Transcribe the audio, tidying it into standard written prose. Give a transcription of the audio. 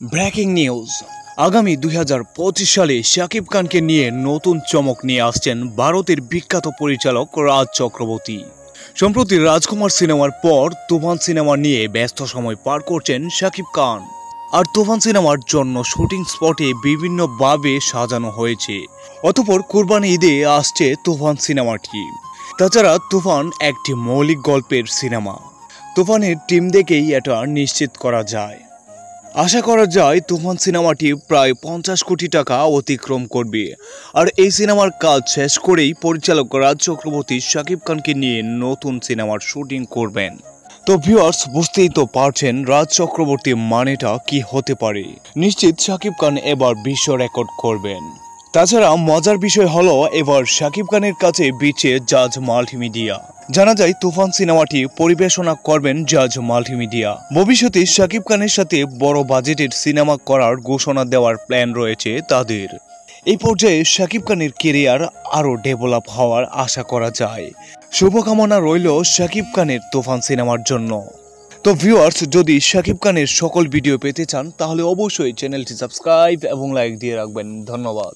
Breaking news. আগামী 2025 সালে শাকিব খানকে নিয়ে নতুন চমক নিয়ে আসছেন ভারতের বিখ্যাত পরিচালক রাজ চক্রবর্তী। সম্প্রতি রাজকুমার সিনেমার পর তুফান সিনেমা নিয়ে ব্যস্ত সময় পার করছেন শাকিব খান। আর তুফান সিনেমার জন্য শুটিং স্পটে বিভিন্নভাবে সাজানো হয়েছে। অতঃপর কুরবানি ঈদে আসছে তুফান সিনেমাটি। তাছাড়া তুফান একটি মৌলিক গল্পের সিনেমা। তুফানের টিম দেখেই এটা নিশ্চিত করা যায়। আশা করা যায় তুফান সিনেমাটি প্রায় 50 কোটি টাকা অতিক্রম করবে। আর এই সিনেমার কাজ শেষ করেই পরিচালক রাজ চক্রবর্তী শাকিব খানকে নিয়ে নতুন সিনেমার শুটিং করবেন। তো ভিউয়ার্স, বুঝতেই তো পারছেন রাজ চক্রবর্তী মানেটা কি হতে পারে। নিশ্চিত শাকিব খান এবার বিশ্ব রেকর্ড করবেন। তাছাড়া মজার বিষয় হলো এবার শাকিব খানের কাছে বিচে জাজ মাল্টিমিডিয়া। জানা যায় তুফান সিনেমাটি পরিবেশনা করবেন জাজ মাল্টিমিডিয়া। ভবিষ্যতে শাকিব খানের সাথে বড় বাজেটের সিনেমা করার ঘোষণা দেওয়ার প্ল্যান রয়েছে তাদের। এই পর্যায়ে শাকিব খানের কেরিয়ার আরও ডেভেলপ হওয়ার আশা করা যায়। শুভকামনা রইল শাকিব খানের তুফান সিনেমার জন্য। তো ভিউয়ার্স, যদি শাকিব খানের সকল ভিডিও পেতে চান তাহলে অবশ্যই চ্যানেলটি সাবস্ক্রাইব এবং লাইক দিয়ে রাখবেন। ধন্যবাদ।